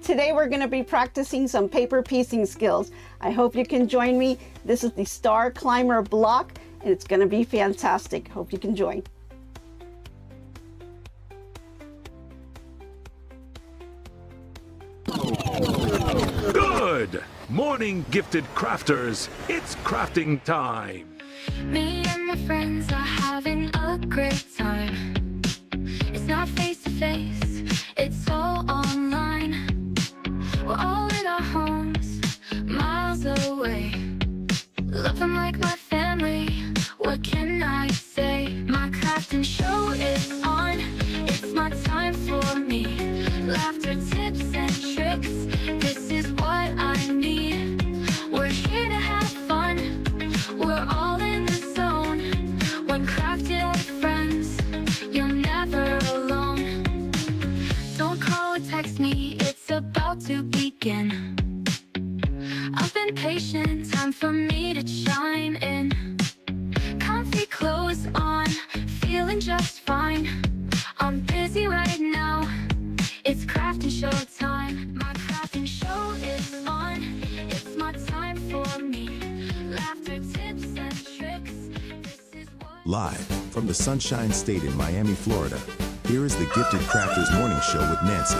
today we're going to be practicing some paper piecing skills. I hope you can join me. This is the Star Climber block, and it's going to be fantastic. Hope you can join. Good morning, gifted crafters. It's crafting time. Me and my friends are having a great time. It's not face to face, it's all online. We're all in our homes, miles away. Love them like my family, what can I say? My crafting show is on, it's my time for me. Laughter, tips and tricks, this is what I need. We're here to have fun, we're all in the zone. When crafted with friends, you're never alone. Don't call or text me, it's about to begin. I've been patient, time for me to chime in. Comfy clothes on, feeling just fine. I'm busy right now, it's crafting show time. My crafting show is on, it's my time for me. Laughter, tips and tricks, this is what... Live from the Sunshine State in Miami, Florida, here is the Gifted Crafters Morning Show with Nancy.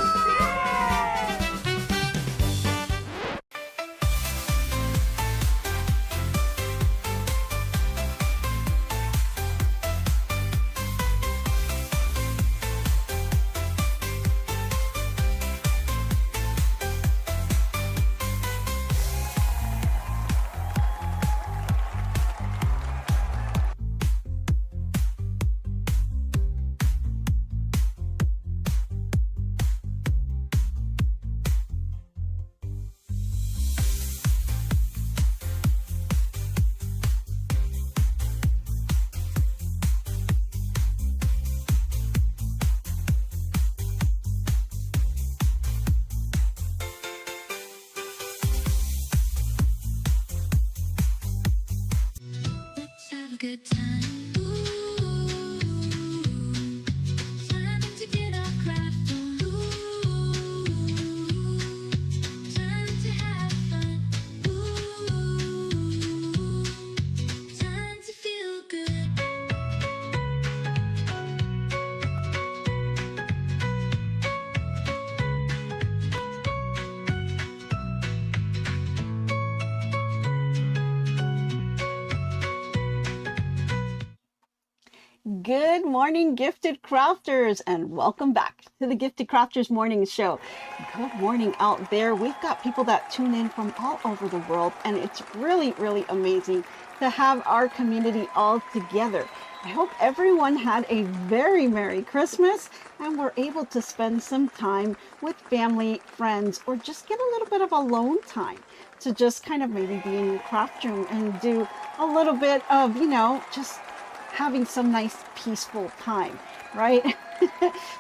Good time. Ooh, time to get our craft on. Ooh, time to have fun. Ooh, time to feel good. Good morning, gifted crafters, and welcome back to the Gifted Crafters Morning Show. Good morning out there. We've got people that tune in from all over the world, and it's really, really amazing to have our community all together. I hope everyone had a very Merry Christmas and were able to spend some time with family, friends, or just get a little bit of alone time to just kind of maybe be in your craft room and do a little bit of, just having some nice peaceful time, right?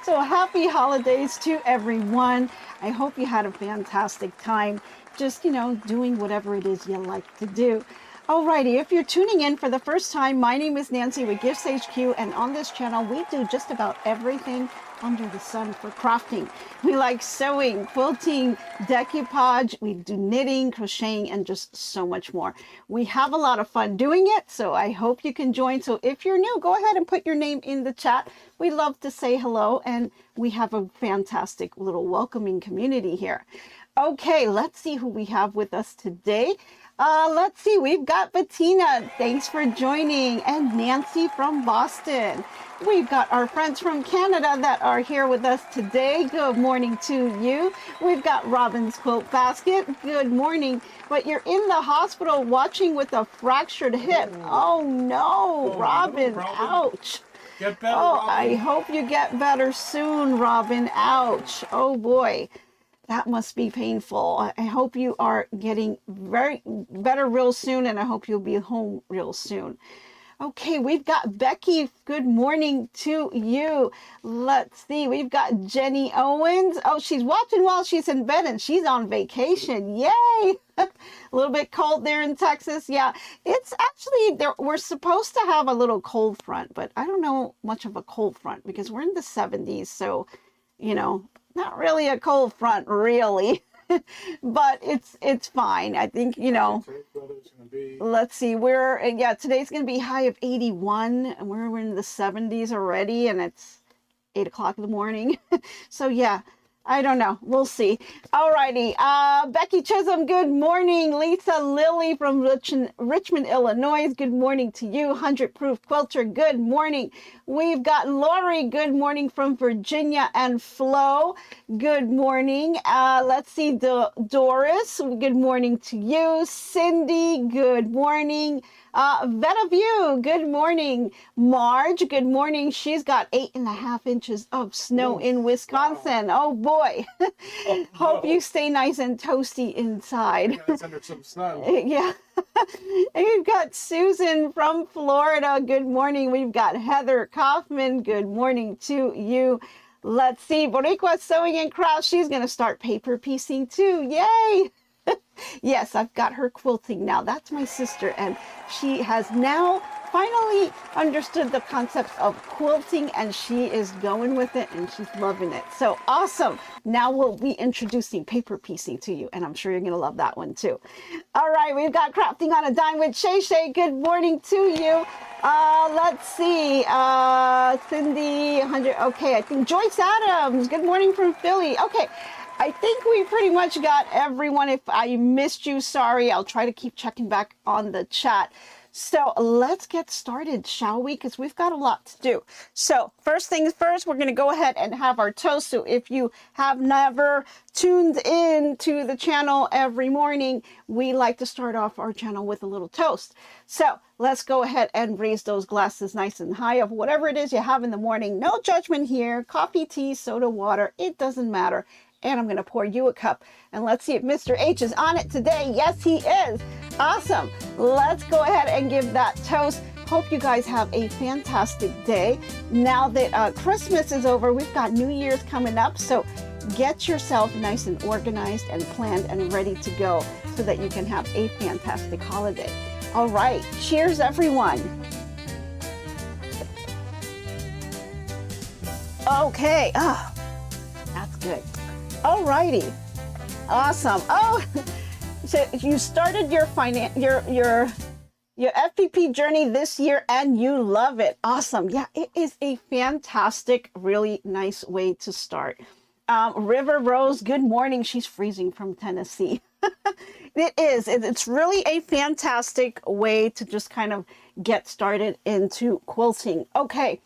So happy holidays to everyone. I hope you had a fantastic time just, doing whatever it is you like to do. Alrighty, if you're tuning in for the first time, my name is Nancy with GiftsHQ, and on this channel we do just about everything under the sun for crafting. We like sewing, quilting, decoupage, we do knitting, crocheting, and just so much more. We have a lot of fun doing it, so I hope you can join. So if you're new, go ahead and put your name in the chat. We love to say hello, and we have a fantastic little welcoming community here. Okay, let's see who we have with us today. Let's see, we've got Bettina, thanks for joining, and Nancy from Boston. We've got our friends from Canada that are here with us today. Good morning to you. We've got Robin's Quilt Basket. Good morning. But you're in the hospital watching with a fractured hip. Oh no, Robin, ouch. Get better, oh, Robin. I hope you get better soon, Robin. Ouch. Oh boy. That must be painful. I hope you are getting better real soon, and I hope you'll be home real soon. Okay, we've got Becky. Good morning to you. Let's see. We've got Jenny Owens. Oh, she's watching while she's in bed, and she's on vacation. Yay! A little bit cold there in Texas. Yeah, it's actually there. We're supposed to have a little cold front, but I don't know much of a cold front because we're in the 70s. So, not really a cold front, really. But it's fine. I think, you know, let's see, yeah, today's going to be high of 81, and we're in the 70s already, and it's 8 o'clock in the morning. So yeah, I don't know. We'll see. Alrighty. Becky Chisholm, good morning. Lisa Lilly from Richmond, Illinois. Good morning to you. 100 Proof Quilter, good morning. We've got Lori, good morning from Virginia, and Flo, good morning. Let's see, Doris, good morning to you. Cindy, good morning. Vetaview, good morning. Marge, good morning. She's got 8.5 inches of snow in Wisconsin. Wow. Oh boy. Oh, hope you stay nice and toasty inside. It's under some snow. Yeah. And we've got Susan from Florida. Good morning. We've got Heather Kaufman. Good morning to you. Let's see. Boricua Sewing and Crafts. She's going to start paper piecing too. Yay. Yes, I've got her quilting now. That's my sister, and she has now finally understood the concepts of quilting, and she is going with it, and she's loving it. So awesome. Now we'll be introducing paper piecing to you, and I'm sure you're going to love that one too. All right, we've got Crafting on a Dime with Shay Shay. Good morning to you. Let's see. Cindy, 100. Okay, I think Joyce Adams. Good morning from Philly. Okay. I think we pretty much got everyone. If I missed you, sorry. I'll try to keep checking back on the chat. So let's get started, shall we? Because we've got a lot to do. So first things first, we're going to go ahead and have our toast. So if you have never tuned in to the channel every morning, we like to start off our channel with a little toast. So let's go ahead and raise those glasses nice and high of whatever it is you have in the morning. No judgment here. Coffee, tea, soda, water. It doesn't matter. And I'm going to pour you a cup. And let's see if Mr. H is on it today. Yes, he is. Awesome. Let's go ahead and give that toast. Hope you guys have a fantastic day. Now that Christmas is over, we've got New Year's coming up. So get yourself nice and organized and planned and ready to go so that you can have a fantastic holiday. All right. Cheers, everyone. Okay. Oh, that's good. Alrighty, awesome. Oh, so you started your FPP journey this year and you love it. Awesome. Yeah, it is a fantastic, really nice way to start. River Rose, good morning. She's freezing from Tennessee. It is. It's really a fantastic way to just kind of get started into quilting. Okay.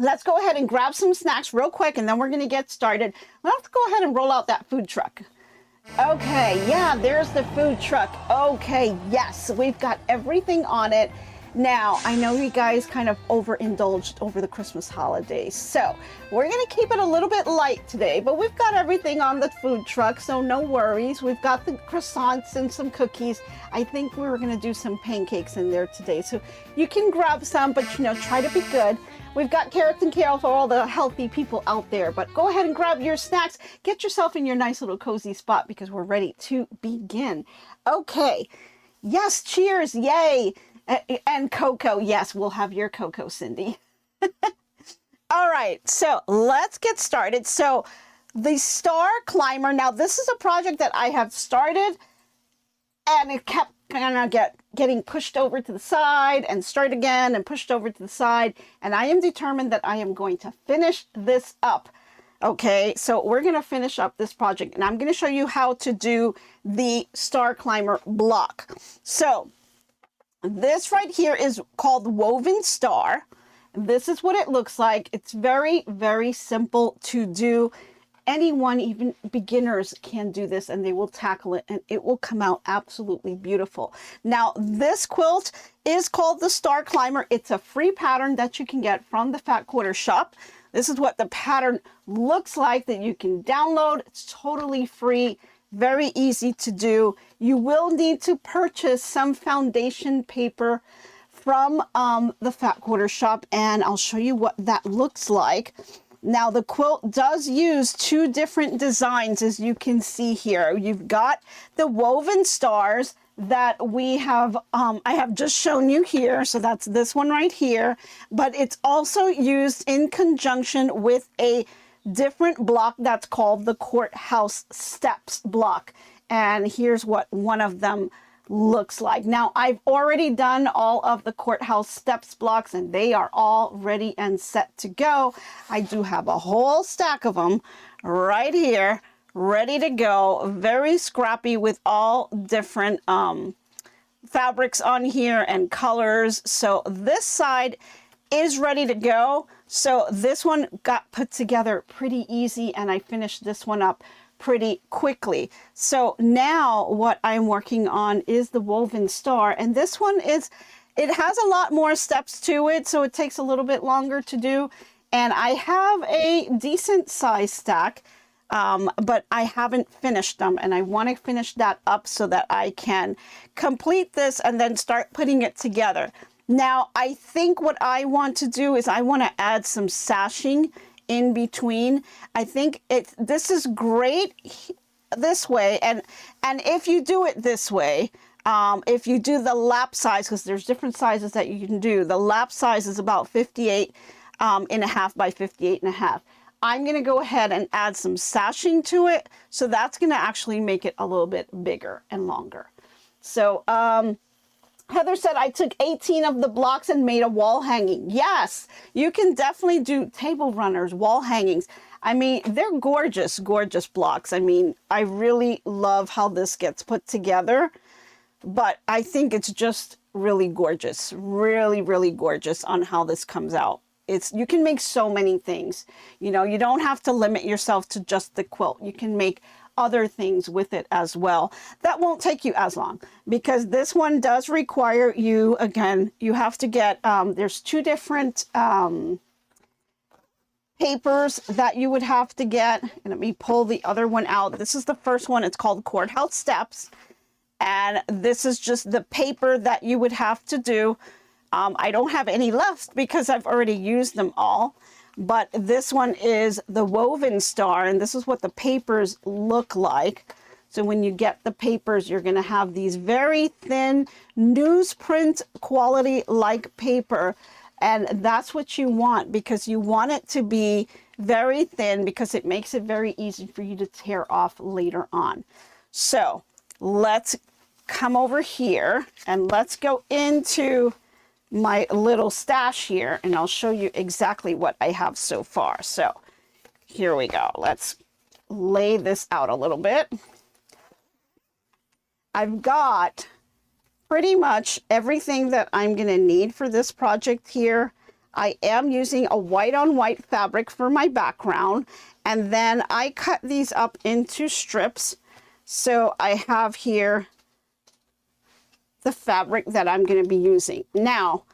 Let's go ahead and grab some snacks real quick, and then we're going to get started. Let's go ahead and roll out that food truck. Okay, yeah, there's the food truck. Okay, yes, we've got everything on it. Now, I know you guys kind of overindulged over the Christmas holidays, so we're going to keep it a little bit light today, but we've got everything on the food truck, so no worries. We've got the croissants and some cookies. I think we were going to do some pancakes in there today, so you can grab some, but, you know, try to be good. We've got carrots and kale for all the healthy people out there, but go ahead and grab your snacks. Get yourself in your nice little cozy spot because we're ready to begin. Okay. Yes, cheers. Yay. And cocoa. Yes, we'll have your cocoa, Cindy. All right. So let's get started. So the Star Climber. Now, this is a project that I have started and it kept kind of getting pushed over to the side and start again and pushed over to the side. And I am determined that I am going to finish this up. Okay, so we're going to finish up this project and I'm going to show you how to do the Star Climber block. So this right here is called Woven Star. This is what it looks like. It's very, very simple to do. Anyone, even beginners, can do this and they will tackle it and it will come out absolutely beautiful. Now, this quilt is called the Star Climber. It's a free pattern that you can get from the Fat Quarter shop. This is what the pattern looks like that you can download. It's totally free, very easy to do. You will need to purchase some foundation paper from the Fat Quarter shop and I'll show you what that looks like. Now the quilt does use two different designs, as you can see here. You've got the woven stars that we have, I have just shown you here. So that's this one right here, but it's also used in conjunction with a different block that's called the courthouse steps block. And here's what one of them looks like. Now, I've already done all of the courthouse steps blocks and they are all ready and set to go. I do have a whole stack of them right here, ready to go. Very scrappy with all different fabrics on here and colors. So this side is ready to go. So this one got put together pretty easy and I finished this one up pretty quickly. So now what I'm working on is the woven star, and this one is, it has a lot more steps to it, so it takes a little bit longer to do. And I have a decent size stack, but I haven't finished them, and I want to finish that up so that I can complete this and then start putting it together. Now, I think what I want to do is I want to add some sashing in between. I think this is great this way, and if you do it this way, if you do the lap size, because there's different sizes that you can do, the lap size is about 58 and a half by 58 and a half. I'm going to go ahead and add some sashing to it, so that's going to actually make it a little bit bigger and longer. So Heather said, I took 18 of the blocks and made a wall hanging. Yes, you can definitely do table runners, wall hangings. I mean, they're gorgeous, gorgeous blocks. I mean, I really love how this gets put together, but I think it's just really gorgeous, really, really gorgeous on how this comes out. You can make so many things. You know, you don't have to limit yourself to just the quilt. You can make other things with it as well. That won't take you as long, because this one does require you, again, you have to get, there's two different papers that you would have to get. And let me pull the other one out. This is the first one. It's called Courthouse Steps. And this is just the paper that you would have to do. I don't have any left because I've already used them all. But this one is the woven star, and this is what the papers look like. So when you get the papers, you're going to have these very thin newsprint quality like paper. And that's what you want, because you want it to be very thin, because it makes it very easy for you to tear off later on. So let's come over here and let's go into my little stash here, and I'll show you exactly what I have so far. So here we go. Let's lay this out a little bit. I've got pretty much everything that I'm going to need for this project here. I am using a white on white fabric for my background, and then I cut these up into strips. So I have here the fabric that I'm going to be using. Now,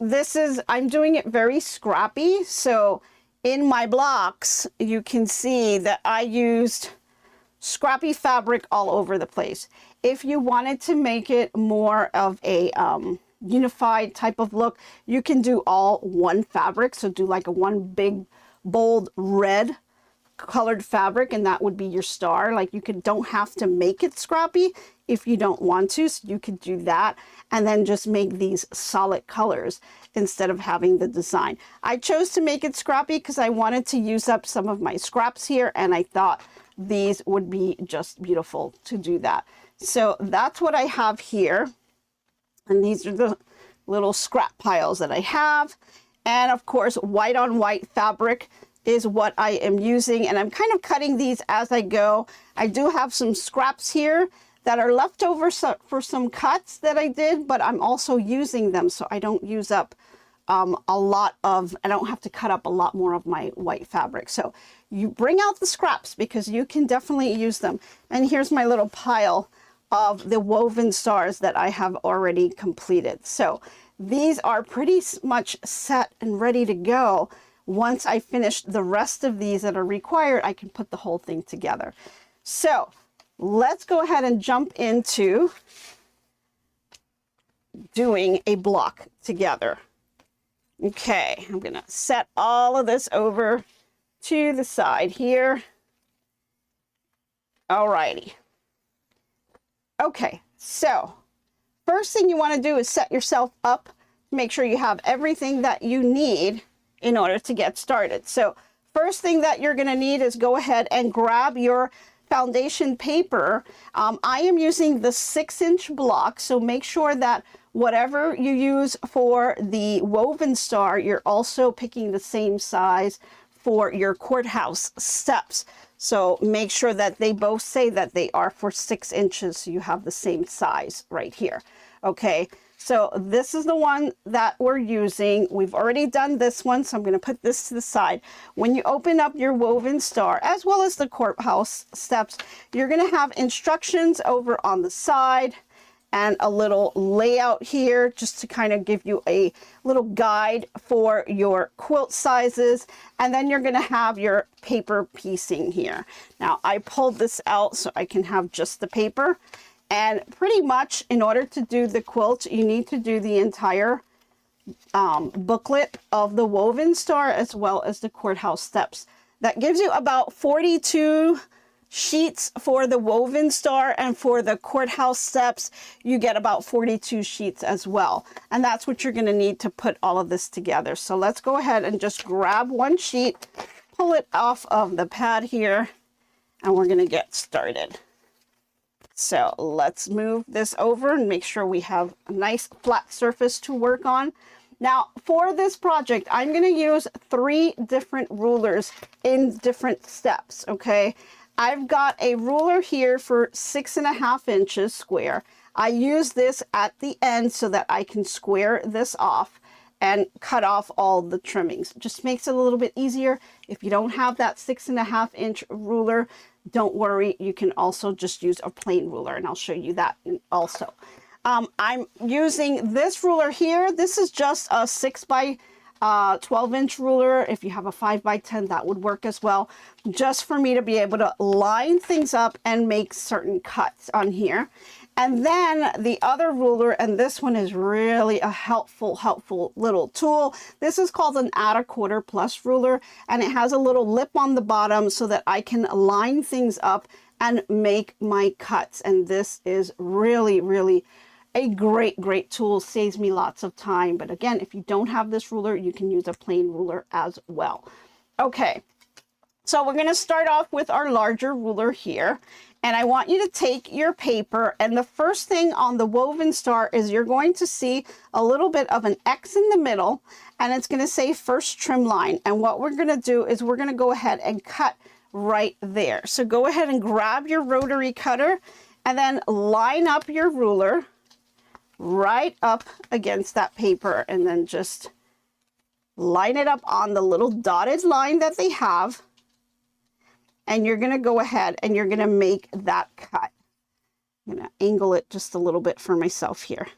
I'm doing it very scrappy. So in my blocks, you can see that I used scrappy fabric all over the place. If you wanted to make it more of a unified type of look, you can do all one fabric. So do like a one big, bold red colored fabric, and that would be your star. Like, you don't have to make it scrappy if you don't want to, so you could do that and then just make these solid colors instead of having the design. I chose to make it scrappy because I wanted to use up some of my scraps here, and I thought these would be just beautiful to do that. So that's what I have here, and these are the little scrap piles that I have. And of course, white on white fabric is what I am using, and I'm kind of cutting these as I go. I do have some scraps here that are left over for some cuts that I did, but I'm also using them so I don't use up I don't have to cut up a lot more of my white fabric. So you bring out the scraps because you can definitely use them. And here's my little pile of the woven stars that I have already completed. So these are pretty much set and ready to go. Once I finish the rest of these that are required, I can put the whole thing together. So let's go ahead and jump into doing a block together. Okay, I'm gonna set all of this over to the side here. Alrighty. Okay, so first thing you want to do is set yourself up, make sure you have everything that you need in order to get started. So first thing that you're going to need is go ahead and grab your foundation paper. I am using the 6-inch block, so make sure that whatever you use for the woven star, you're also picking the same size for your courthouse steps. So make sure that they both say that they are for 6 inches, so you have the same size right here. Okay, so this is the one that we're using. We've already done this one, so I'm going to put this to the side. When you open up your woven star, as well as the courthouse steps, you're going to have instructions over on the side and a little layout here just to kind of give you a little guide for your quilt sizes. And then you're going to have your paper piecing here. Now I pulled this out so I can have just the paper. And pretty much in order to do the quilt, you need to do the entire booklet of the woven star as well as the courthouse steps. That gives you about 42 sheets for the woven star, and for the courthouse steps you get about 42 sheets as well, and that's what you're going to need to put all of this together. So let's go ahead and just grab one sheet, pull it off of the pad here, and we're going to get started. So let's move this over and make sure we have a nice flat surface to work on. Now for this project, I'm going to use 3 different rulers in different steps. Okay, I've got a ruler here for 6.5 inches square. I use this at the end so that I can square this off and cut off all the trimmings. It just makes it a little bit easier. If you don't have that 6.5 inch ruler, don't worry, you can also just use a plain ruler, and I'll show you that also. I'm using this ruler here. This is just a 6 by 12 inch ruler. If you have a 5 by 10, that would work as well, just for me to be able to line things up and make certain cuts on here. And then the other ruler, and this one is really a helpful little tool. This is called an add a quarter plus ruler, and it has a little lip on the bottom so that I can line things up and make my cuts. And this is really a great tool. Saves me lots of time. But again, if you don't have this ruler, you can use a plain ruler as well. Okay, so we're going to start off with our larger ruler here. And I want you to take your paper, and the first thing on the woven star is you're going to see a little bit of an X in the middle, and it's going to say first trim line. And what we're going to do is we're going to go ahead and cut right there. So go ahead and grab your rotary cutter and then line up your ruler right up against that paper, and then just line it up on the little dotted line that they have. And you're going to go ahead and you're going to make that cut. I'm going to angle it just a little bit for myself here.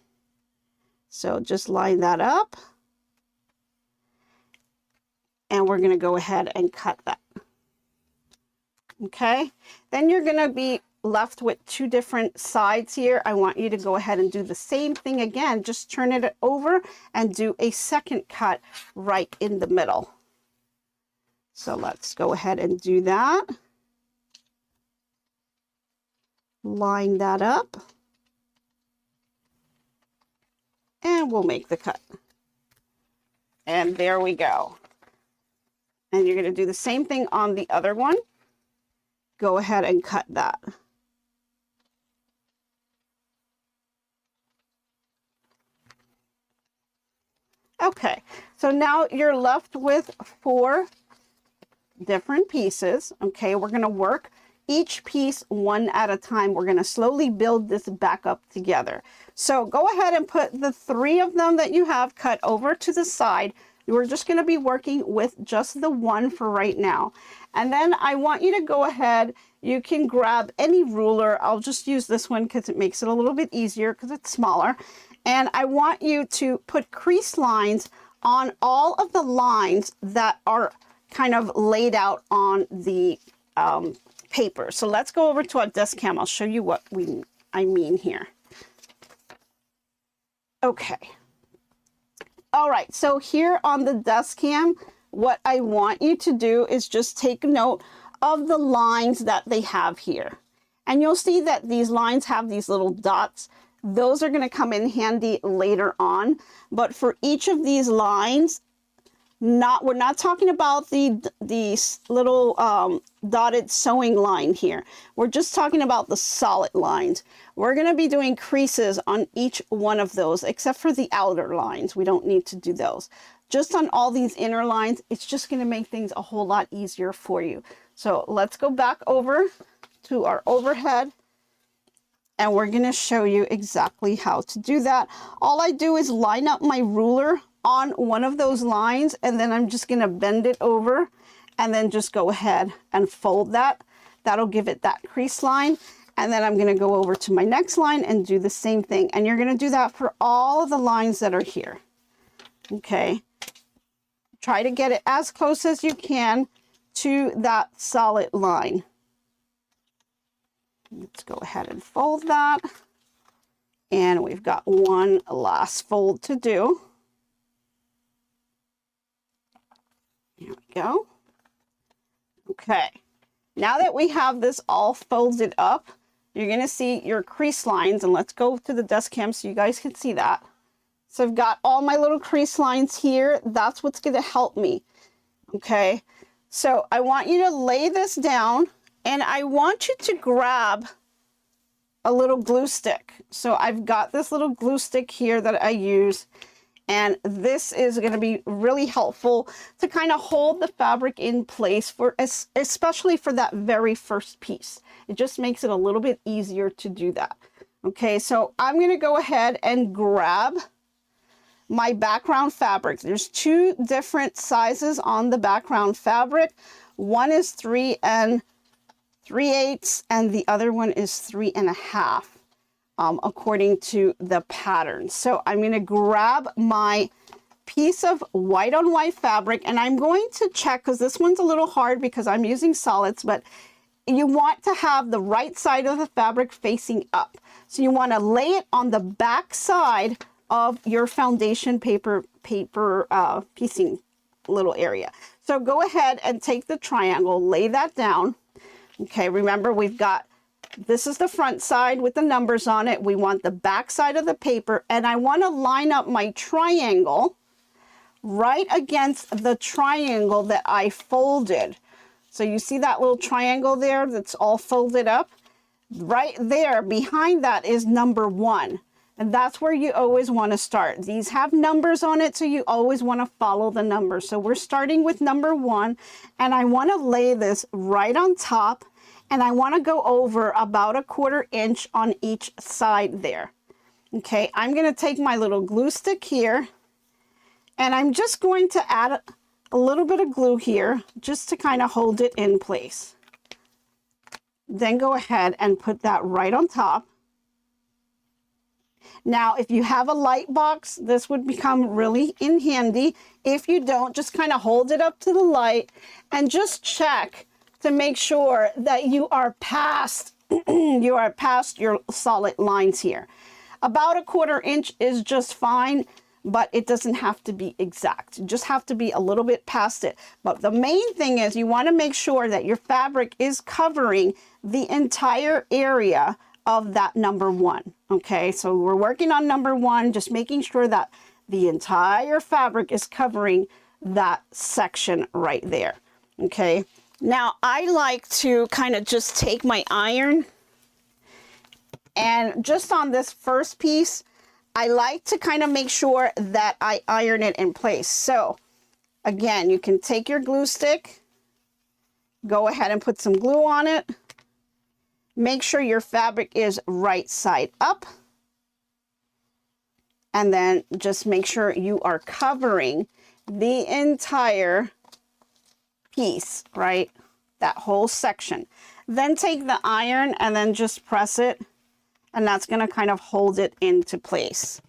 So just line that up. And we're going to go ahead and cut that. Okay. Then you're going to be left with 2 different sides here. I want you to go ahead and do the same thing again. Just turn it over and do a second cut right in the middle. So let's go ahead and do that. Line that up. And we'll make the cut. And there we go. And you're going to do the same thing on the other one. Go ahead and cut that. Okay, so now you're left with 4 different pieces. Okay, we're going to work each piece one at a time. We're going to slowly build this back up together. So go ahead and put the 3 of them that you have cut over to the side. We're just going to be working with just the one for right now. And then I want you to go ahead, you can grab any ruler. I'll just use this one because it makes it a little bit easier because it's smaller. And I want you to put crease lines on all of the lines that are kind of laid out on the paper. So let's go over to our desk cam. I'll show you what I mean here. Okay. All right, so here on the desk cam, what I want you to do is just take note of the lines that they have here. And you'll see that these lines have these little dots. Those are going to come in handy later on. But for each of these lines, We're not talking about the little dotted sewing line here. We're just talking about the solid lines. We're going to be doing creases on each one of those, except for the outer lines. We don't need to do those. Just on all these inner lines, it's just going to make things a whole lot easier for you. So let's go back over to our overhead, and we're going to show you exactly how to do that. All I do is line up my ruler on one of those lines, and then I'm just going to bend it over and then just go ahead and fold that. That'll give it that crease line. And then I'm going to go over to my next line and do the same thing. And you're going to do that for all of the lines that are here. Okay. Try to get it as close as you can to that solid line. Let's go ahead and fold that. And we've got one last fold to do. Here we go. Okay, now that we have this all folded up, you're going to see your crease lines, and let's go to the desk cam so you guys can see that. So I've got all my little crease lines here. That's what's going to help me. Okay, so I want you to lay this down, and I want you to grab a little glue stick. So I've got this little glue stick here that I use. And this is going to be really helpful to kind of hold the fabric in place, especially for that very first piece. It just makes it a little bit easier to do that. Okay, so I'm going to go ahead and grab my background fabric. There's two different sizes on the background fabric. One is 3 3/8 and the other one is 3 1/2. According to the pattern. So I'm going to grab my piece of white on white fabric, and I'm going to check, because this one's a little hard because I'm using solids, but you want to have the right side of the fabric facing up. So you want to lay it on the back side of your foundation paper piecing little area. So go ahead and take the triangle, lay that down. Okay, remember we've got, this is the front side with the numbers on it. We want the back side of the paper, and I want to line up my triangle right against the triangle that I folded. So you see that little triangle there that's all folded up? Right there behind that is number 1. And that's where you always want to start. These have numbers on it, so you always want to follow the numbers. So we're starting with number 1, and I want to lay this right on top. And I want to go over about 1/4 inch on each side there. Okay, I'm going to take my little glue stick here, and I'm just going to add a little bit of glue here just to kind of hold it in place. Then go ahead and put that right on top. Now, if you have a light box, this would become really handy. If you don't, just kind of hold it up to the light and just check to make sure that you are past your solid lines here. About 1/4 inch is just fine, but it doesn't have to be exact. You just have to be a little bit past it. But the main thing is you want to make sure that your fabric is covering the entire area of that number 1. Okay, so we're working on number 1, just making sure that the entire fabric is covering that section right there. Okay. Now, I like to kind of just take my iron, and just on this first piece, I like to kind of make sure that I iron it in place. So, again, you can take your glue stick, go ahead and put some glue on it. Make sure your fabric is right side up. And then just make sure you are covering the entire piece, right? That whole section. Then take the iron and then just press it, and that's going to kind of hold it into place.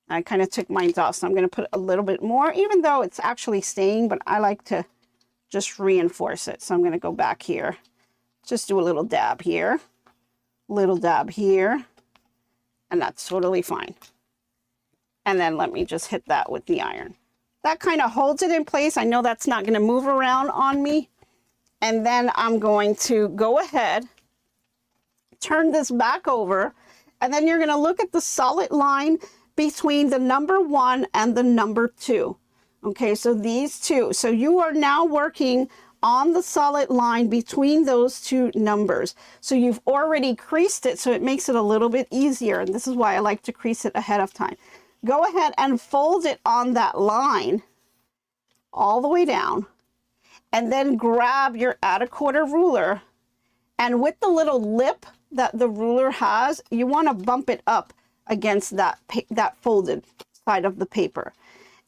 I kind of took mine off, so I'm going to put a little bit more, even though it's actually staying, but I like to just reinforce it. So I'm going to go back here, just do a little dab here, little dab here, and that's totally fine. And then let me just hit that with the iron. That kind of holds it in place. I know that's not going to move around on me. And then I'm going to go ahead, turn this back over, and then you're going to look at the solid line between the number 1 and the number 2. Okay, so these two. So you are now working on the solid line between those two numbers. So you've already creased it, so it makes it a little bit easier. And this is why I like to crease it ahead of time. Go ahead and fold it on that line all the way down. And then grab your add a quarter ruler. And with the little lip that the ruler has, you want to bump it up against that folded side of the paper.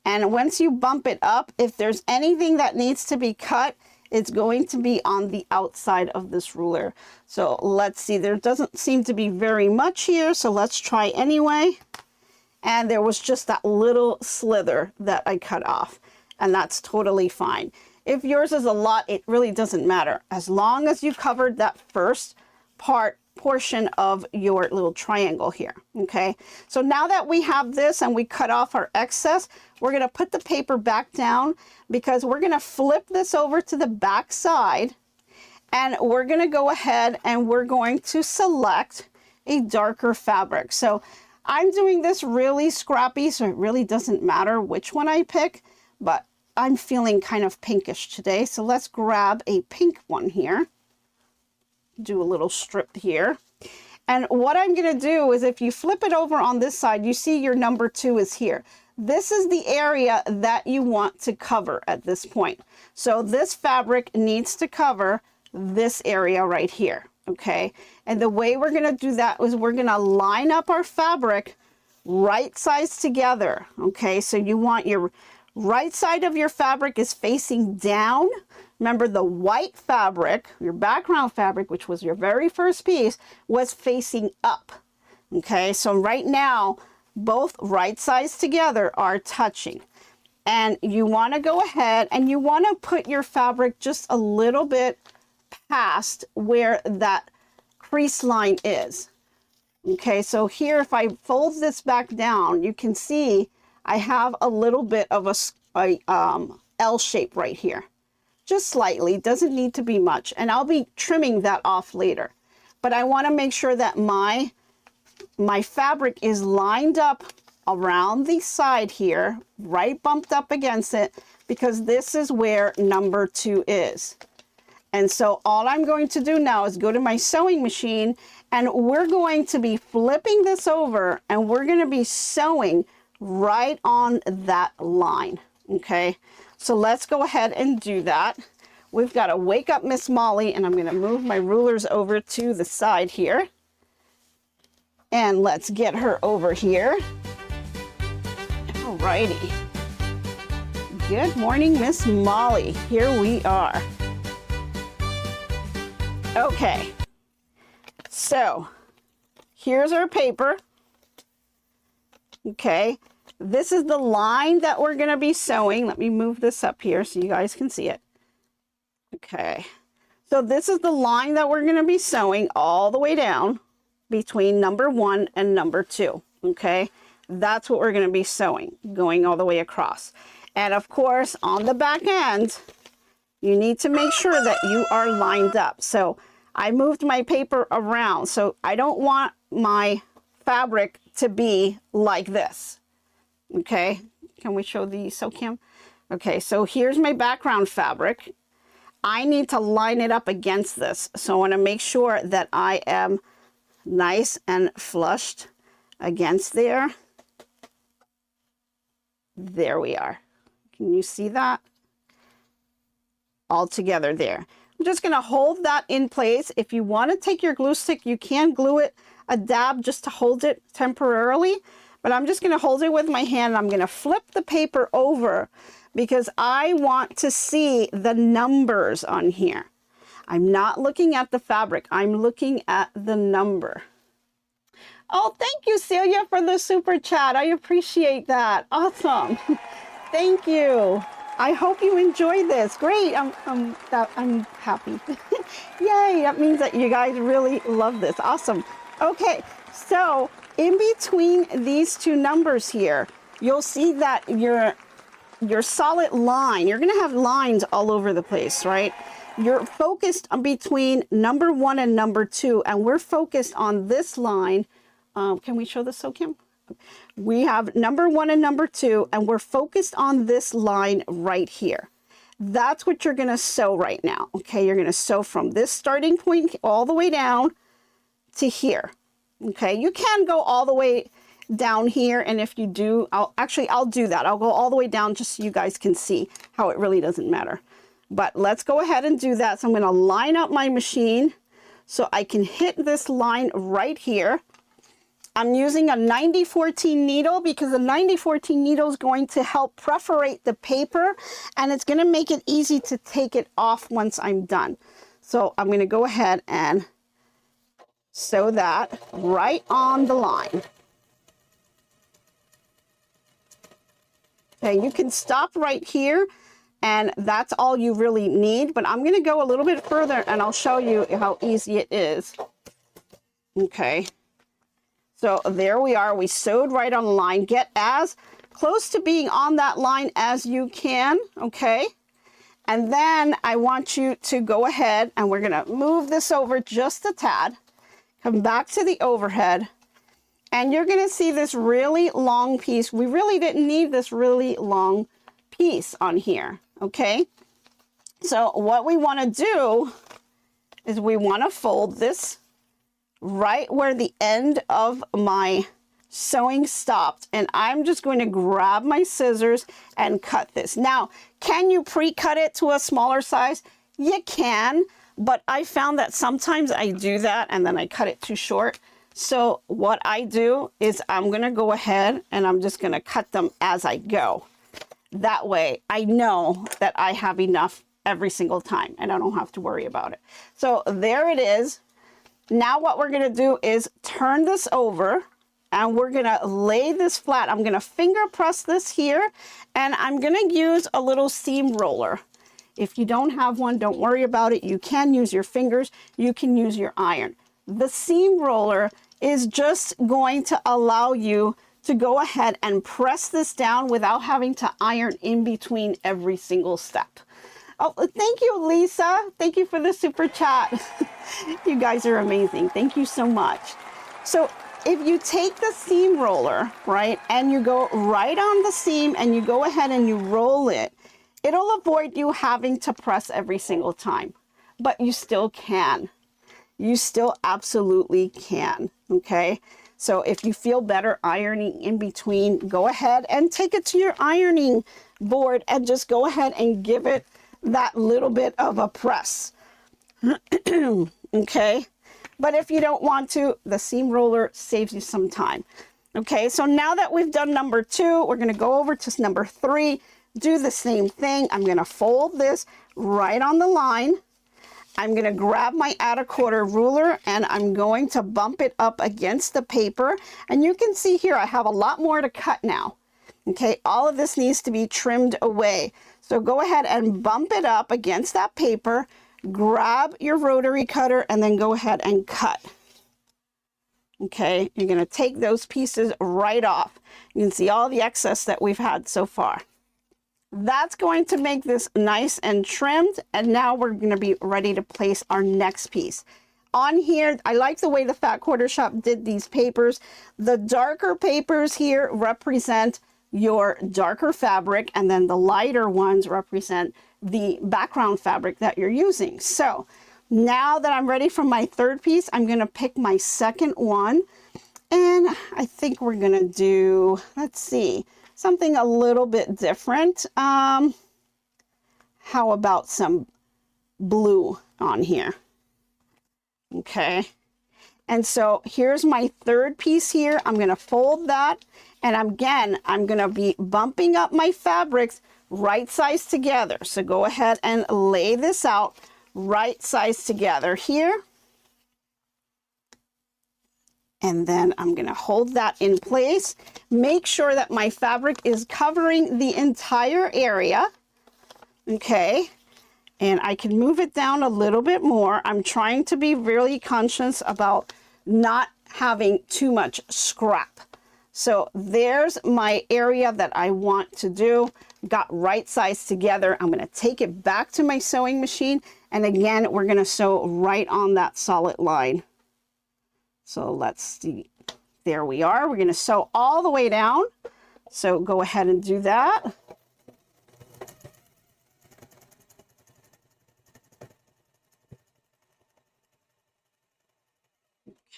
And once you bump it up, if there's anything that needs to be cut, it's going to be on the outside of this ruler. So let's see, there doesn't seem to be very much here, so let's try anyway. And there was just that little slither that I cut off, and that's totally fine. If yours is a lot, it really doesn't matter. As long as you covered that first portion of your little triangle here. Okay, so now that we have this and we cut off our excess, we're going to put the paper back down because we're going to flip this over to the back side, and we're going to go ahead and we're going to select a darker fabric. So I'm doing this really scrappy, so it really doesn't matter which one I pick, but I'm feeling kind of pinkish today. So let's grab a pink one here. Do a little strip here. And what I'm going to do is if you flip it over on this side, you see your number 2 is here. This is the area that you want to cover at this point. So this fabric needs to cover this area right here. Okay. And the way we're going to do that is we're going to line up our fabric right sides together. Okay. So you want your right side of your fabric is facing down. Remember, the white fabric, your background fabric, which was your very first piece, was facing up. Okay, so right now, both right sides together are touching. And you want to go ahead and you want to put your fabric just a little bit past where that crease line is. Okay, so here, if I fold this back down, you can see I have a little bit of a L shape right here. Just slightly, doesn't need to be much. And I'll be trimming that off later. But I want to make sure that my fabric is lined up around the side here, right bumped up against it, because this is where number 2 is. And so all I'm going to do now is go to my sewing machine, and we're going to be flipping this over, and we're going to be sewing right on that line. Okay, so let's go ahead and do that. We've got to wake up Miss Molly, and I'm going to move my rulers over to the side here. And let's get her over here. Alrighty. Good morning, Miss Molly. Here we are. Okay, so here's our paper. Okay. This is the line that we're going to be sewing. Let me move this up here so you guys can see it. Okay. So this is the line that we're going to be sewing all the way down between number 1 and number 2. Okay. That's what we're going to be sewing, going all the way across. And of course, on the back end, you need to make sure that you are lined up. So I moved my paper around. So I don't want my fabric to be like this. Okay, can we show the sew cam? Okay, so here's my background fabric. I need to line it up against this. So I want to make sure that I am nice and flushed against there. There we are. Can you see that? All together there. I'm just going to hold that in place. If you want to take your glue stick, you can glue it a dab just to hold it temporarily. But I'm just going to hold it with my hand. I'm going to flip the paper over because I want to see the numbers on here. I'm not looking at the fabric. I'm looking at the number. Oh, thank you, Celia, for the super chat. I appreciate that. Awesome. Thank you. I hope you enjoyed this. Great. I'm happy. Yay. That means that you guys really love this. Awesome. Okay. So in between these two numbers here, you'll see that your solid line, you're going to have lines all over the place, right? You're focused on between number 1 and number 2, and we're focused on this line. Can we show the sew cam? We have number 1 and number 2, and we're focused on this line right here. That's what you're going to sew right now. Okay, you're going to sew from this starting point all the way down to here. Okay, you can go all the way down here, and if you do, I'll do that. I'll go all the way down just so you guys can see how it really doesn't matter. But let's go ahead and do that. So I'm going to line up my machine so I can hit this line right here. I'm using a 90-14 needle because the 90-14 needle is going to help perforate the paper, and it's going to make it easy to take it off once I'm done. So I'm going to go ahead and sew that right on the line. Okay, you can stop right here, and that's all you really need, but I'm going to go a little bit further and I'll show you how easy it is. Okay, so there we are. We sewed right on the line. Get as close to being on that line as you can, okay? And then I want you to go ahead, and we're going to move this over just a tad, come back to the overhead, and you're going to see this really long piece. We really didn't need this really long piece on here, okay? So what we want to do is we want to fold this right where the end of my sewing stopped, and I'm just going to grab my scissors and cut this. Now, can you pre-cut it to a smaller size? You can, but I found that sometimes I do that and then I cut it too short. So what I do is I'm going to go ahead and I'm just going to cut them as I go. That way I know that I have enough every single time and I don't have to worry about it. So there it is. Now what we're going to do is turn this over, and we're going to lay this flat. I'm going to finger press this here, and I'm going to use a little seam roller. If you don't have one, don't worry about it. You can use your fingers. You can use your iron. The seam roller is just going to allow you to go ahead and press this down without having to iron in between every single step. Oh, thank you, Lisa. Thank you for the super chat. You guys are amazing. Thank you so much. So if you take the seam roller, right, and you go right on the seam and you go ahead and you roll it, it'll avoid you having to press every single time, but you still can. You still absolutely can, okay? So if you feel better ironing in between, go ahead and take it to your ironing board and just go ahead and give it that little bit of a press, okay? But if you don't want to, the seam roller saves you some time. Okay, so now that we've done number 2, we're gonna go over to number 3, do the same thing. I'm gonna fold this right on the line. I'm gonna grab my add a quarter ruler and I'm going to bump it up against the paper. And you can see here, I have a lot more to cut now. Okay, all of this needs to be trimmed away. So go ahead and bump it up against that paper, grab your rotary cutter, and then go ahead and cut. Okay, you're going to take those pieces right off. You can see all the excess that we've had so far. That's going to make this nice and trimmed, and now we're going to be ready to place our next piece. On here, I like the way the Fat Quarter Shop did these papers. The darker papers here represent your darker fabric, and then the lighter ones represent the background fabric that you're using. So now that I'm ready for my third piece, I'm going to pick my second one, and I think we're going to do, let's see, something a little bit different. How about some blue on here? Okay, and so here's my third piece here. I'm going to fold that, and again, I'm going to be bumping up my fabrics right size together. So go ahead and lay this out right size together here. And then I'm going to hold that in place. Make sure that my fabric is covering the entire area. Okay. And I can move it down a little bit more. I'm trying to be really conscious about not having too much scrap. So there's my area that I want to do. Got right size together. I'm going to take it back to my sewing machine. And again, we're going to sew right on that solid line. So let's see. There we are. We're going to sew all the way down. So go ahead and do that.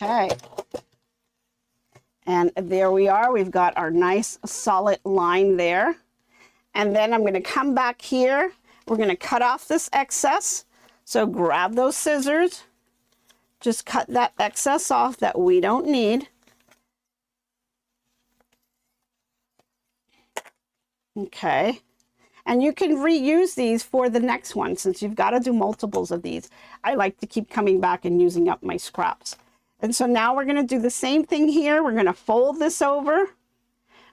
Okay. And there we are. We've got our nice solid line there. And then I'm going to come back here. We're going to cut off this excess. So grab those scissors. Just cut that excess off that we don't need. Okay. And you can reuse these for the next one since you've got to do multiples of these. I like to keep coming back and using up my scraps. And so now we're going to do the same thing here. We're going to fold this over,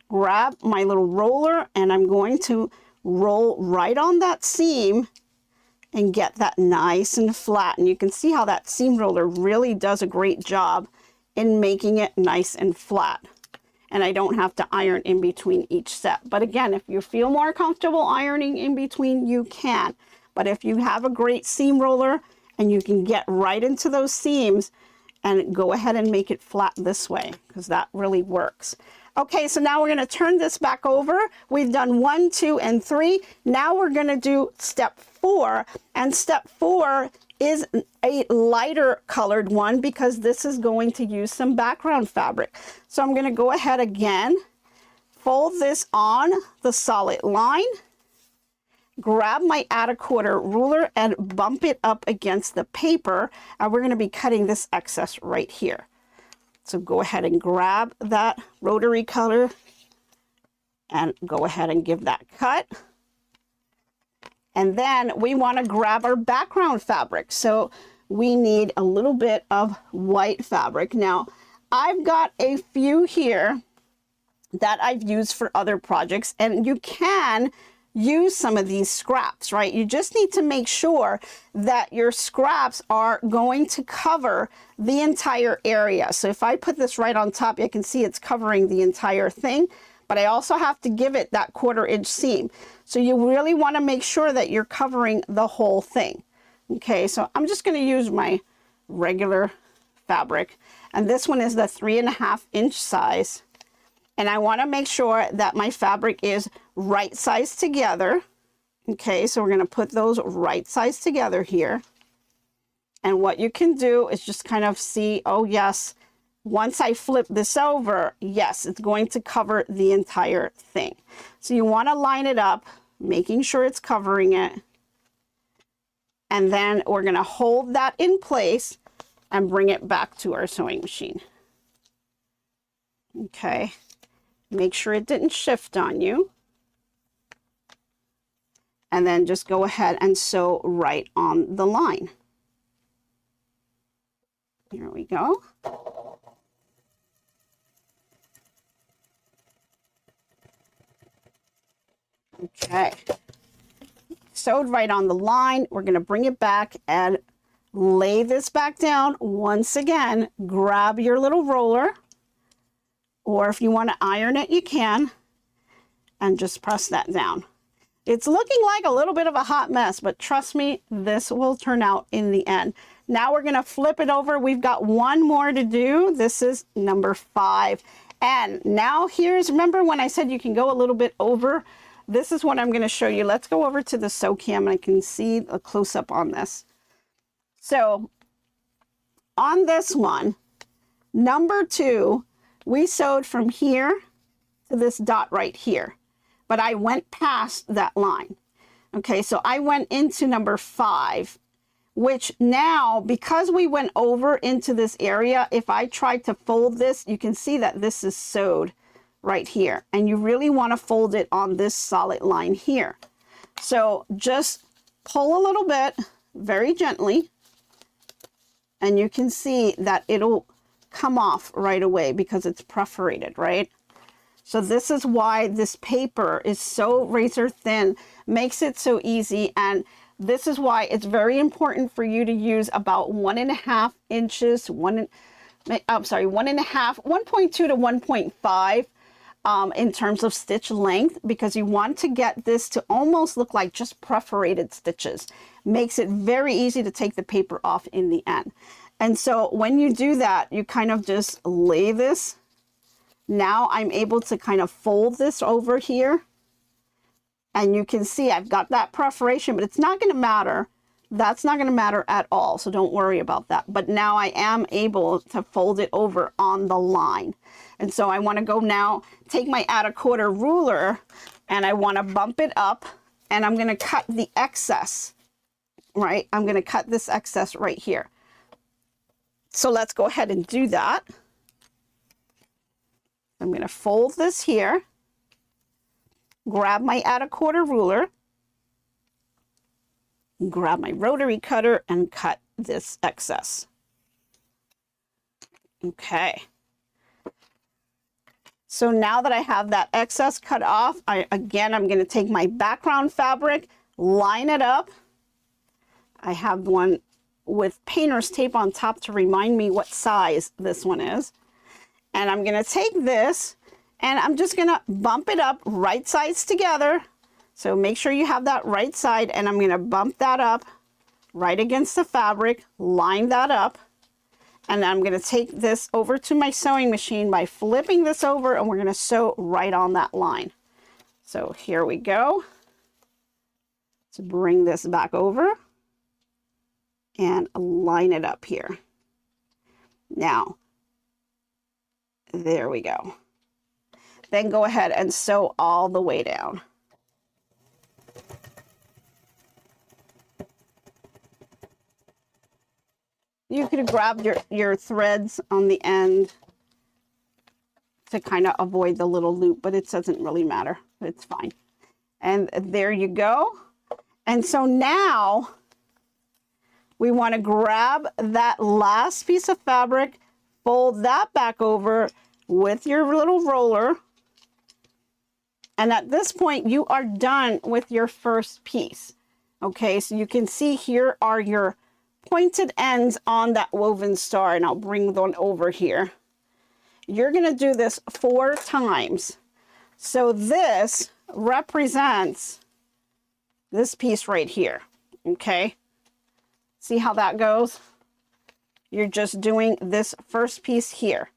grab my little roller, and I'm going to roll right on that seam and get that nice and flat. And you can see how that seam roller really does a great job in making it nice and flat. And I don't have to iron in between each set. But again, if you feel more comfortable ironing in between, you can. But if you have a great seam roller and you can get right into those seams, and go ahead and make it flat this way, because that really works. Okay, so now we're going to turn this back over. We've done 1, 2, and 3. Now we're going to do step 4. And step 4 is a lighter colored one because this is going to use some background fabric. So I'm going to go ahead again, fold this on the solid line, grab my add a quarter ruler and bump it up against the paper. And we're going to be cutting this excess right here. So go ahead and grab that rotary cutter and go ahead and give that cut. And then we want to grab our background fabric. So we need a little bit of white fabric. Now I've got a few here that I've used for other projects, and you can use some of these scraps, right? You just need to make sure that your scraps are going to cover the entire area. So if I put this right on top, you can see it's covering the entire thing, but I also have to give it that 1/4 inch seam. So you really want to make sure that you're covering the whole thing. Okay, so I'm just going to use my regular fabric, and this one is the 3.5 inch size. And I want to make sure that my fabric is right size together. Okay, so we're going to put those right size together here. And what you can do is just kind of see, oh yes, once I flip this over, yes, it's going to cover the entire thing. So you want to line it up, making sure it's covering it. And then we're going to hold that in place and bring it back to our sewing machine. Okay. Make sure it didn't shift on you. And then just go ahead and sew right on the line. Here we go. Okay. Sewed right on the line. We're going to bring it back and lay this back down. Once again, grab your little roller. Or if you want to iron it, you can, and just press that down. It's looking like a little bit of a hot mess, but trust me, this will turn out in the end. Now we're going to flip it over. We've got one more to do. This is number 5. And now remember when I said you can go a little bit over? This is what I'm going to show you. Let's go over to the sew cam and I can see a close up on this. So on this one, number 2, we sewed from here to this dot right here, but I went past that line. Okay, so I went into number 5, which now, because we went over into this area, if I tried to fold this, you can see that this is sewed right here, and you really want to fold it on this solid line here. So just pull a little bit, very gently, and you can see that it'll come off right away because it's perforated, right? So this is why this paper is so razor thin, makes it so easy. And this is why it's very important for you to use about 1.5 inches, 1.2 to 1.5 in terms of stitch length, because you want to get this to almost look like just perforated stitches. Makes it very easy to take the paper off in the end. And so when you do that, you kind of just lay this Now I'm able to kind of fold this over here. And you can see I've got that perforation, but it's not going to matter. That's not going to matter at all. So don't worry about that. But now I am able to fold it over on the line. And so I want to go now, take my add a quarter ruler, and I want to bump it up, and I'm going to cut the excess, right? I'm going to cut this excess right here. So let's go ahead and do that. I'm going to fold this here, grab my add a quarter ruler, grab my rotary cutter, and cut this excess. Okay. So now that I have that excess cut off, I'm going to take my background fabric, line it up. I have one with painter's tape on top to remind me what size this one is. And I'm going to take this and I'm just going to bump it up right sides together. So make sure you have that right side, and I'm going to bump that up right against the fabric, line that up. And I'm going to take this over to my sewing machine by flipping this over, and we're going to sew right on that line. So here we go. To bring this back over and line it up here. Now, there we go. Then go ahead and sew all the way down. You could grab your threads on the end to kind of avoid the little loop, but it doesn't really matter. It's fine. And there you go. And so now we want to grab that last piece of fabric, fold that back over with your little roller. And at this point, you are done with your first piece. Okay, so you can see here are your pointed ends on that woven star, and I'll bring them over here. You're going to do this 4 times. So this represents this piece right here. Okay, see how that goes? You're just doing this first piece here.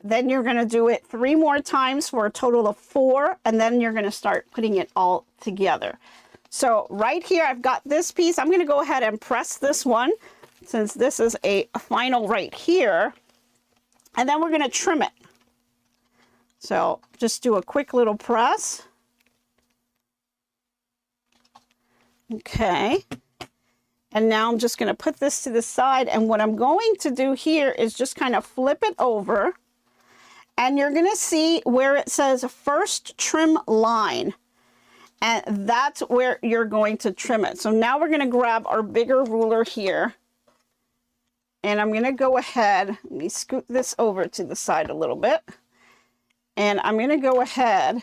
Then you're going to do it 3 more times for a total of 4, and then you're going to start putting it all together. So right here, I've got this piece. I'm going to go ahead and press this one, since this is a final right here, and then we're going to trim it. So just do a quick little press. Okay. And now I'm just going to put this to the side, and what I'm going to do here is just kind of flip it over, and you're going to see where it says first trim line. And that's where you're going to trim it. So now we're going to grab our bigger ruler here. And I'm going to go ahead, let me scoot this over to the side a little bit. And I'm going to go ahead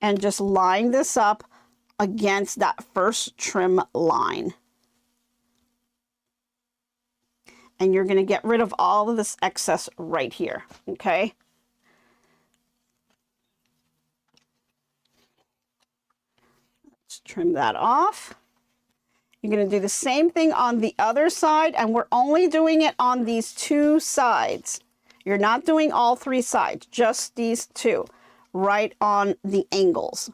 and just line this up against that first trim line. And you're going to get rid of all of this excess right here, okay? Trim that off. You're going to do the same thing on the other side, and we're only doing it on these 2 sides. You're not doing all 3 sides, just these 2, right on the angles.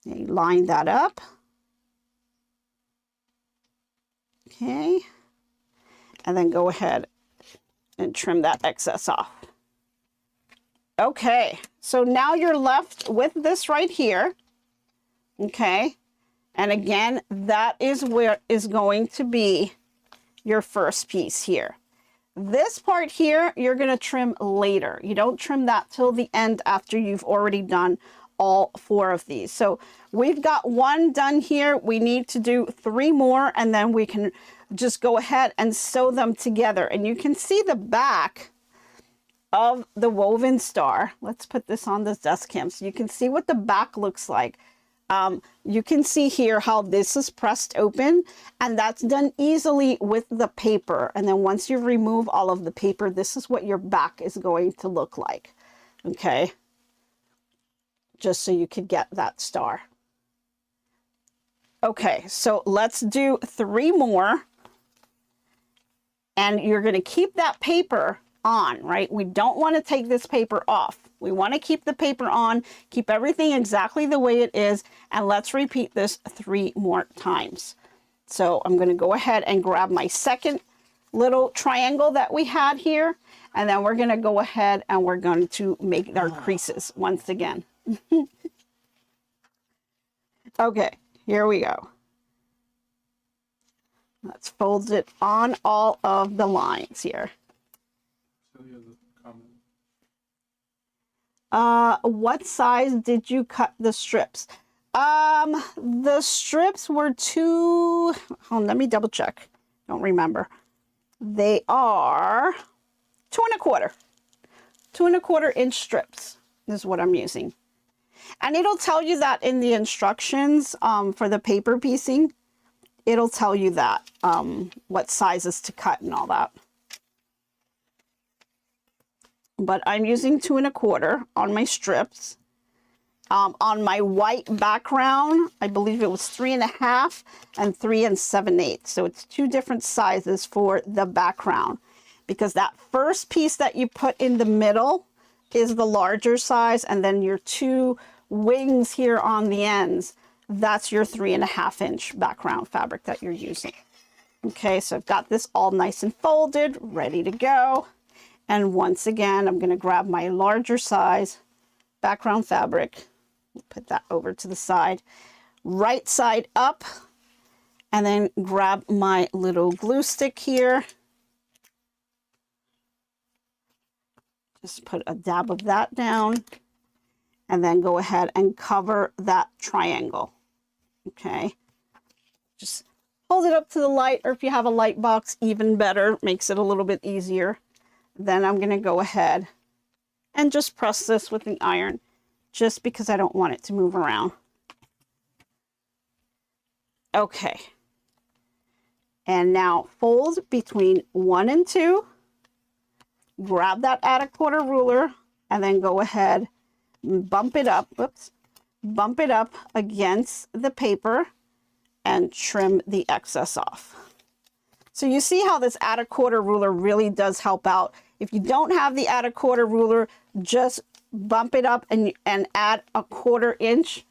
Okay, line that up. Okay, and then go ahead and trim that excess off. Okay, so now you're left with this right here. Okay, and again, that is where is going to be your first piece here. This part here, you're going to trim later. You don't trim that till the end after you've already done all 4 of these. So we've got 1 done here. We need to do 3 more, and then we can just go ahead and sew them together. And you can see the back of the woven star. Let's put this on this desk cam so you can see what the back looks like. You can see here how this is pressed open, and that's done easily with the paper. And then once you remove all of the paper, this is what your back is going to look like. Okay, just so you could get that star. Okay, so let's do 3 more, and you're going to keep that paper on, right? We don't want to take this paper off. We want to keep the paper on, keep everything exactly the way it is, and let's repeat this 3 more times. So I'm going to go ahead and grab my second little triangle that we had here, and then we're going to go ahead and we're going to make our creases once again. Okay, here we go. Let's fold it on all of the lines here. What size did you cut the strips? The strips were let me double check. Don't remember. They are 2 1/4. 2 1/4 inch strips is what I'm using. And it'll tell you that in the instructions for the paper piecing. It'll tell you that, what sizes to cut and all that. But I'm using 2 1/4 on my strips. On my white background, I believe it was 3 1/2 and 3 7/8. So it's 2 different sizes for the background, because that first piece that you put in the middle is the larger size, and then your 2 wings here on the ends, that's your 3 1/2 inch background fabric that you're using. Okay, so I've got this all nice and folded, ready to go. And once again, I'm going to grab my larger size background fabric, put that over to the side, right side up, and then grab my little glue stick here. Just put a dab of that down, and then go ahead and cover that triangle. Okay, just hold it up to the light, or if you have a light box, even better, makes it a little bit easier. Then I'm going to go ahead and just press this with the iron, just because I don't want it to move around. Okay. And now fold between 1 and 2. Grab that add a quarter ruler, and then go ahead and bump it up. Whoops. Bump it up against the paper and trim the excess off. So you see how this add a quarter ruler really does help out. If you don't have the add a quarter ruler, just bump it up and add a 1/4 inch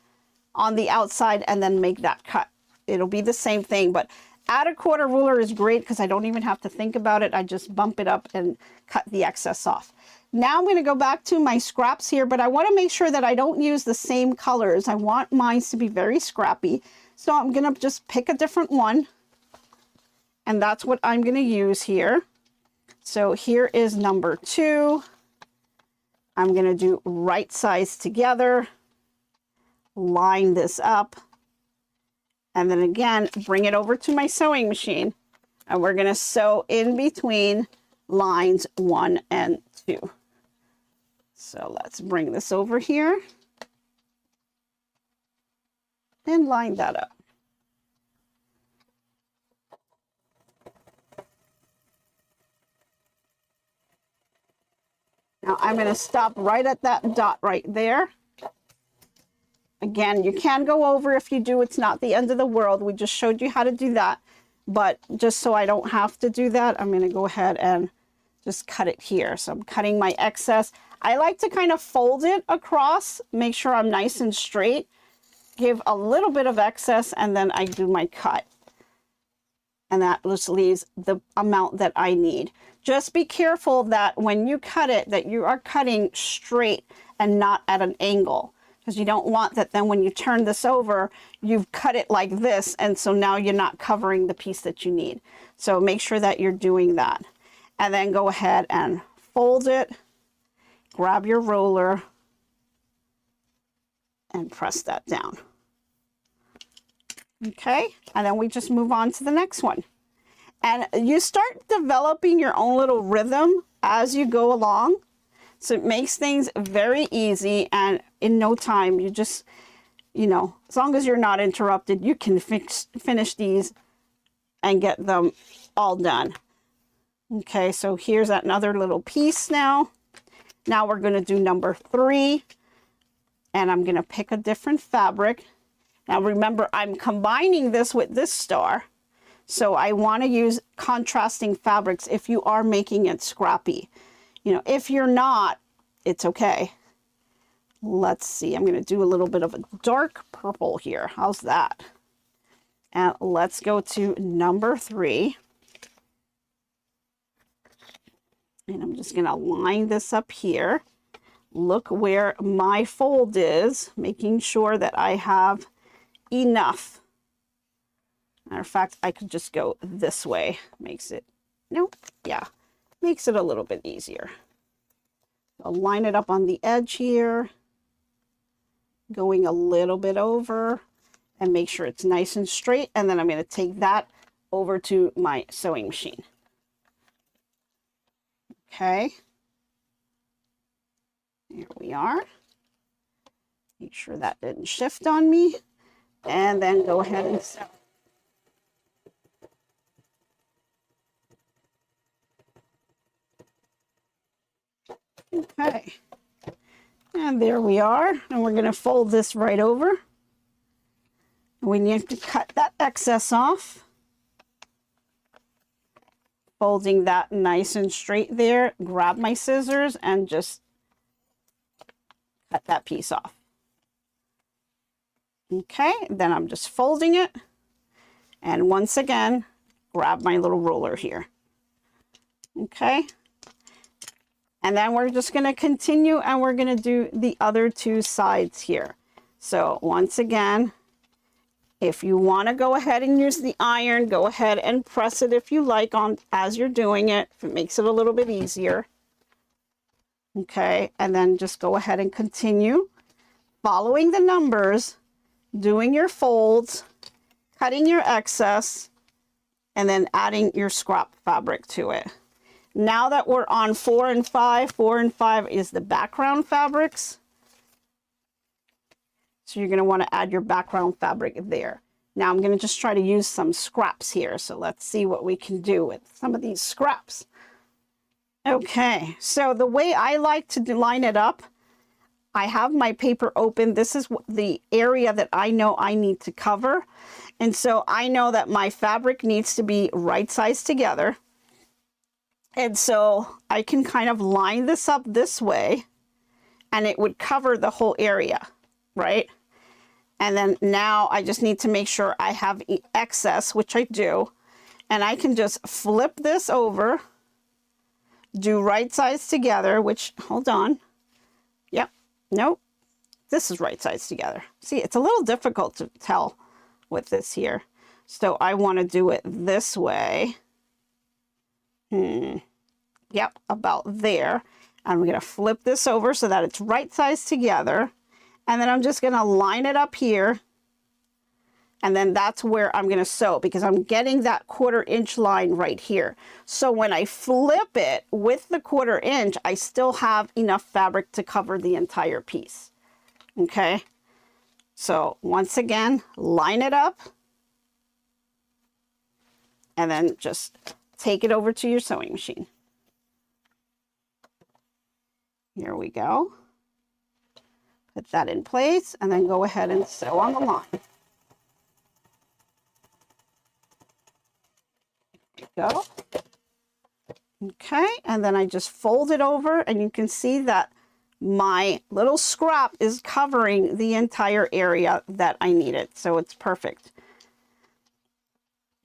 on the outside and then make that cut. It'll be the same thing, but add a quarter ruler is great because I don't even have to think about it. I just bump it up and cut the excess off. Now I'm going to go back to my scraps here, but I want to make sure that I don't use the same colors. I want mine to be very scrappy. So I'm going to just pick a different one. And that's what I'm going to use here. So here is number 2. I'm going to do right sides together, line this up, and then again, bring it over to my sewing machine. And we're going to sew in between lines 1 and 2. So let's bring this over here and line that up. Now I'm going to stop right at that dot right there. Again, you can go over if you do. It's not the end of the world. We just showed you how to do that. But just so I don't have to do that, I'm going to go ahead and just cut it here. So I'm cutting my excess. I like to kind of fold it across, make sure I'm nice and straight, give a little bit of excess, and then I do my cut. And that just leaves the amount that I need. Just be careful that when you cut it, that you are cutting straight and not at an angle. Because you don't want that then when you turn this over, you've cut it like this, and so now you're not covering the piece that you need. So make sure that you're doing that. And then go ahead and fold it, grab your roller, and press that down. Okay, and then we just move on to the next one. And you start developing your own little rhythm as you go along. So it makes things very easy, and in no time, you just, you know, as long as you're not interrupted, you can finish these and get them all done. Okay, so here's another little piece now. Now we're going to do number 3, and I'm going to pick a different fabric. Now remember, I'm combining this with this star, so I want to use contrasting fabrics if you are making it scrappy. You know, if you're not, it's okay. Let's see, I'm going to do a little bit of a dark purple here. How's that? And let's go to number 3. And I'm just going to line this up here. Look where my fold is, making sure that I have enough. Matter of fact, I could just go this way. Makes it, nope, yeah, makes it a little bit easier. I'll line it up on the edge here, going a little bit over, and make sure it's nice and straight. And then I'm going to take that over to my sewing machine. Okay. Here we are. Make sure that didn't shift on me. And then go ahead and sew. Okay. And there we are. And we're going to fold this right over. We need to cut that excess off. Folding that nice and straight there. Grab my scissors and just cut that piece off. Okay, then I'm just folding it. And once again, grab my little ruler here. Okay. And then we're just going to continue and we're going to do the other 2 sides here. So once again, if you want to go ahead and use the iron, go ahead and press it if you like on as you're doing it, if it makes it a little bit easier. Okay, and then just go ahead and continue following the numbers, doing your folds, cutting your excess, and then adding your scrap fabric to it. Now that we're on 4 and 5, 4 and 5 is the background fabrics. So you're going to want to add your background fabric there. Now I'm going to just try to use some scraps here. So let's see what we can do with some of these scraps. Okay, so the way I like to line it up, I have my paper open. This is the area that I know I need to cover. And so I know that my fabric needs to be right size together. And so I can kind of line this up this way and it would cover the whole area, right? And then now I just need to make sure I have excess, which I do. And I can just flip this over, do right sides together, which, hold on. Yep, nope, this is right sides together. See, it's a little difficult to tell with this here. So I want to do it this way. Yep, about there. And we're going to flip this over so that it's right sides together. And then I'm just going to line it up here. And then that's where I'm going to sew because I'm getting that 1/4 inch line right here. So when I flip it with the 1/4 inch, I still have enough fabric to cover the entire piece. Okay. So once again, line it up. And then just take it over to your sewing machine. Here we go. Put that in place and then go ahead and sew on the line. There you go. Okay, and then I just fold it over and you can see that my little scrap is covering the entire area that I needed. So it's perfect.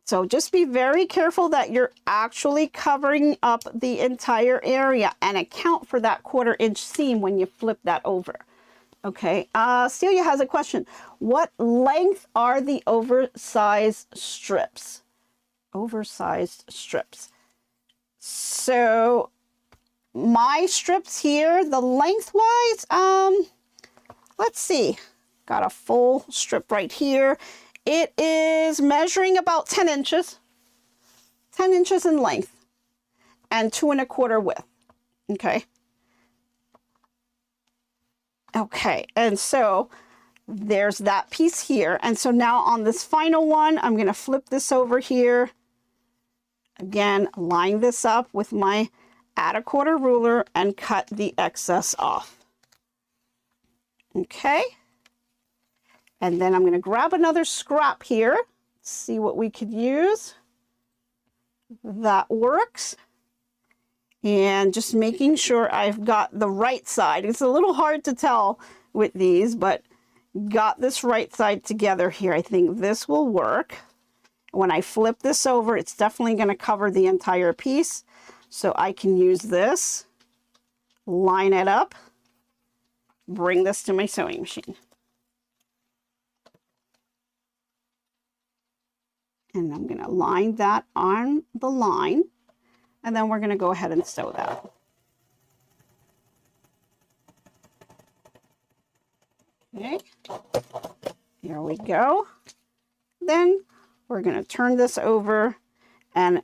So just be very careful that you're actually covering up the entire area and account for that 1/4 inch seam when you flip that over. Okay, Celia has a question. What length are the oversized strips? Oversized strips. So my strips here, the lengthwise, let's see. Got a full strip right here. It is measuring about 10 inches. 10 inches in length and 2 1/4 width. Okay. Okay, and so there's that piece here. And so now on this final one, I'm going to flip this over here. Again, line this up with my add 1/4 ruler and cut the excess off. Okay. And then I'm going to grab another scrap here, see what we could use. That works. and just making sure I've got the right side. It's a little hard to tell with these, but got this right side together here. I think this will work. When I flip this over, it's definitely going to cover the entire piece. So I can use this, line it up, bring this to my sewing machine. And I'm going to line that on the line. And then we're going to go ahead and sew that. Okay, here we go. Then we're going to turn this over and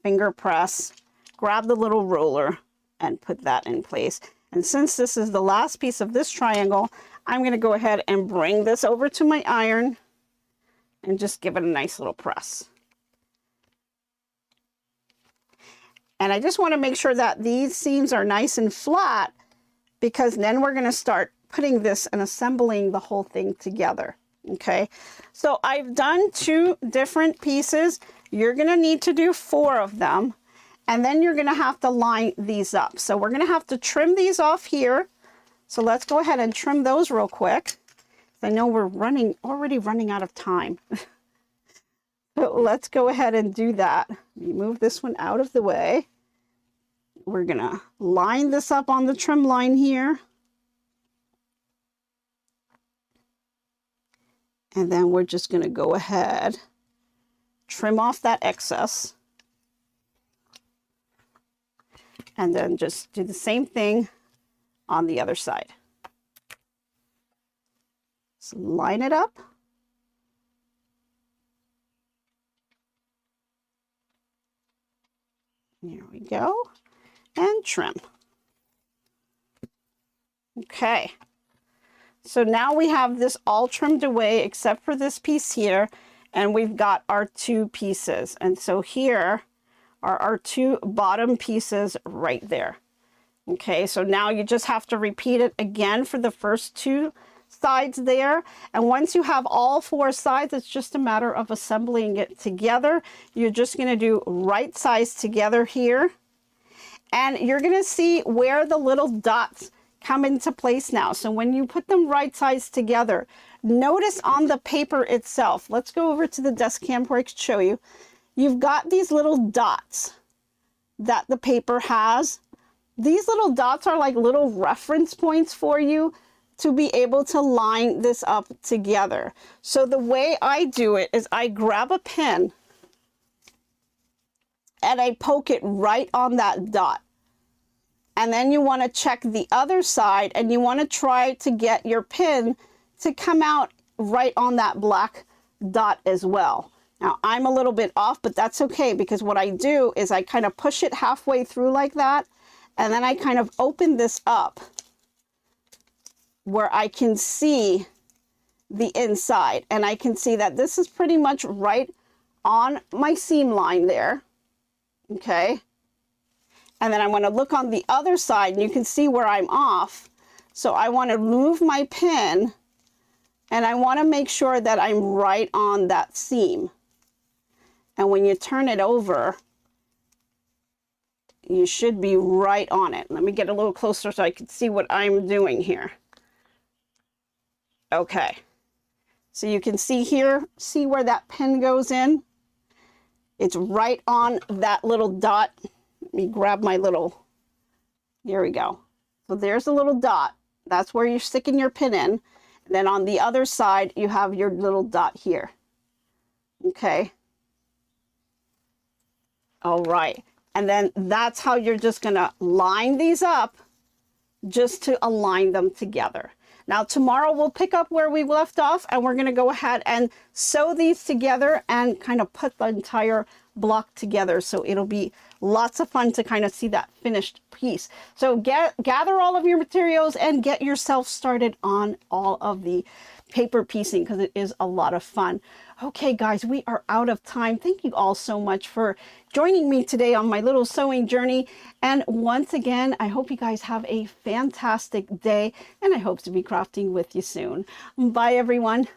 finger press, grab the little roller and put that in place. And since this is the last piece of this triangle, I'm going to go ahead and bring this over to my iron and just give it a nice little press. And I just want to make sure that these seams are nice and flat, because then we're going to start putting this and assembling the whole thing together. Okay, so I've done 2 different pieces. You're going to need to do 4 of them, and then you're going to have to line these up. So we're going to have to trim these off here. So let's go ahead and trim those real quick. I know we're already running out of time. So let's go ahead and do that. Move this one out of the way. We're going to line this up on the trim line here. And then we're just going to go ahead, trim off that excess. And then just do the same thing on the other side. So line it up. There we go. And trim. Okay. So now we have this all trimmed away except for this piece here, and we've got our 2 pieces. And so here are our 2 bottom pieces right there. Okay, so now you just have to repeat it again for the first 2 sides there. And once you have all 4 sides, it's just a matter of assembling it together. You're just going to do right sides together here. And you're going to see where the little dots come into place now. So when you put them right sides together, notice on the paper itself, let's go over to the desk cam where I can show you. You've got these little dots that the paper has. These little dots are like little reference points for you to be able to line this up together. So the way I do it is I grab a pin and I poke it right on that dot. And then you want to check the other side, and you want to try to get your pin to come out right on that black dot as well. Now I'm a little bit off, but that's okay, because what I do is I kind of push it halfway through like that, and then I kind of open this up where I can see the inside, and I can see that this is pretty much right on my seam line there. Okay. And then I want to look on the other side, and you can see where I'm off. So I want to move my pin, and I want to make sure that I'm right on that seam. And when you turn it over, you should be right on it. Let me get a little closer so I can see what I'm doing here. Okay. So you can see here, see where that pin goes in? It's right on that little dot. Let me grab my little, there we go. So there's a little dot. That's where you're sticking your pin in. And then on the other side, you have your little dot here. Okay. All right. And then that's how you're just going to line these up just to align them together. Now tomorrow we'll pick up where we left off, and we're going to go ahead and sew these together and kind of put the entire block together. So it'll be lots of fun to kind of see that finished piece. So gather all of your materials and get yourself started on all of the paper piecing, because it is a lot of fun. Okay guys, we are out of time. Thank you all so much for joining me today on my little sewing journey. And once again, I hope you guys have a fantastic day, and I hope to be crafting with you soon. Bye everyone.